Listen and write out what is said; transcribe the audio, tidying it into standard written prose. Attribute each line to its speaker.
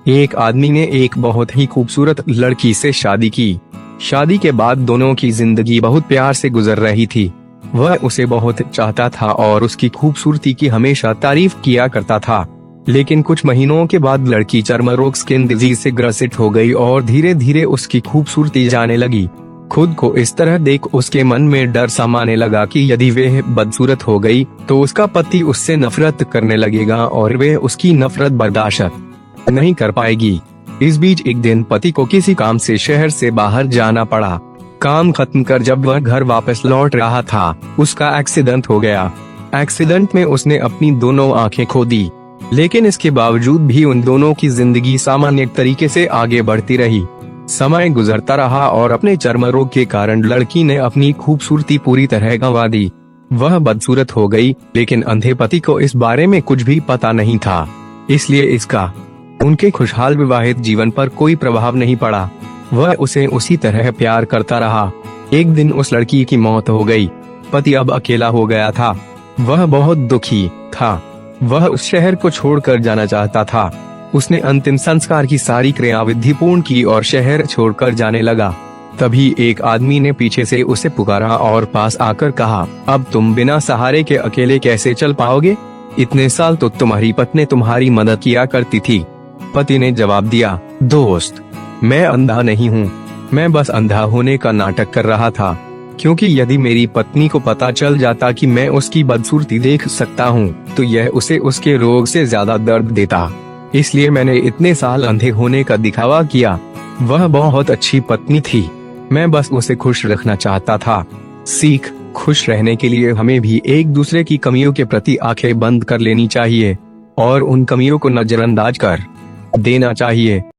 Speaker 1: एक आदमी ने एक बहुत ही खूबसूरत लड़की से शादी की। शादी के बाद दोनों की जिंदगी बहुत प्यार से गुजर रही थी। वह उसे बहुत चाहता था और उसकी खूबसूरती की हमेशा तारीफ किया करता था। लेकिन कुछ महीनों के बाद लड़की चर्म रोग स्किन डिजीज से ग्रसित हो गई और धीरे धीरे उसकी खूबसूरती जाने लगी। खुद को इस तरह देख उसके मन में डर समाने लगा कि यदि वह बदसूरत हो गई तो उसका पति उससे नफरत करने लगेगा और वह उसकी नफरत बर्दाश्त नहीं कर पाएगी। इस बीच एक दिन पति को किसी काम से शहर से बाहर जाना पड़ा। काम खत्म कर जब वह घर वापस लौट रहा था, उसका एक्सीडेंट हो गया। एक्सीडेंट में उसने अपनी दोनों आंखें खो दी, लेकिन इसके बावजूद भी उन दोनों की जिंदगी सामान्य तरीके से आगे बढ़ती रही। समय गुजरता रहा और अपने चर्म रोग के कारण लड़की ने अपनी खूबसूरती पूरी तरह गंवा दी। वह बदसूरत हो गई, लेकिन अंधे पति को इस बारे में कुछ भी पता नहीं था, इसलिए इसका उनके खुशहाल विवाहित जीवन पर कोई प्रभाव नहीं पड़ा। वह उसे उसी तरह प्यार करता रहा। एक दिन उस लड़की की मौत हो गई। पति अब अकेला हो गया था। वह बहुत दुखी था। वह उस शहर को छोड़कर जाना चाहता था। उसने अंतिम संस्कार की सारी क्रियाविधि पूर्ण की और शहर छोड़कर जाने लगा। तभी एक आदमी ने पीछे से उसे पुकारा और पास आकर कहा, अब तुम बिना सहारे के अकेले कैसे चल पाओगे? इतने साल तो तुम्हारी पत्नी तुम्हारी मदद किया करती थी। पति ने जवाब दिया, दोस्त, मैं अंधा नहीं हूँ, मैं बस अंधा होने का नाटक कर रहा था, क्योंकि यदि मेरी पत्नी को पता चल जाता कि मैं उसकी बदसूरती देख सकता हूँ तो यह उसे उसके रोग से ज्यादा दर्द देता। इसलिए मैंने इतने साल अंधे होने का दिखावा किया। वह बहुत अच्छी पत्नी थी, मैं बस उसे खुश रखना चाहता था। सीख, खुश रहने के लिए हमें भी एक दूसरे की कमियों के प्रति आंखें बंद कर लेनी चाहिए और उन कमियों को नजरअंदाज कर देना चाहिए।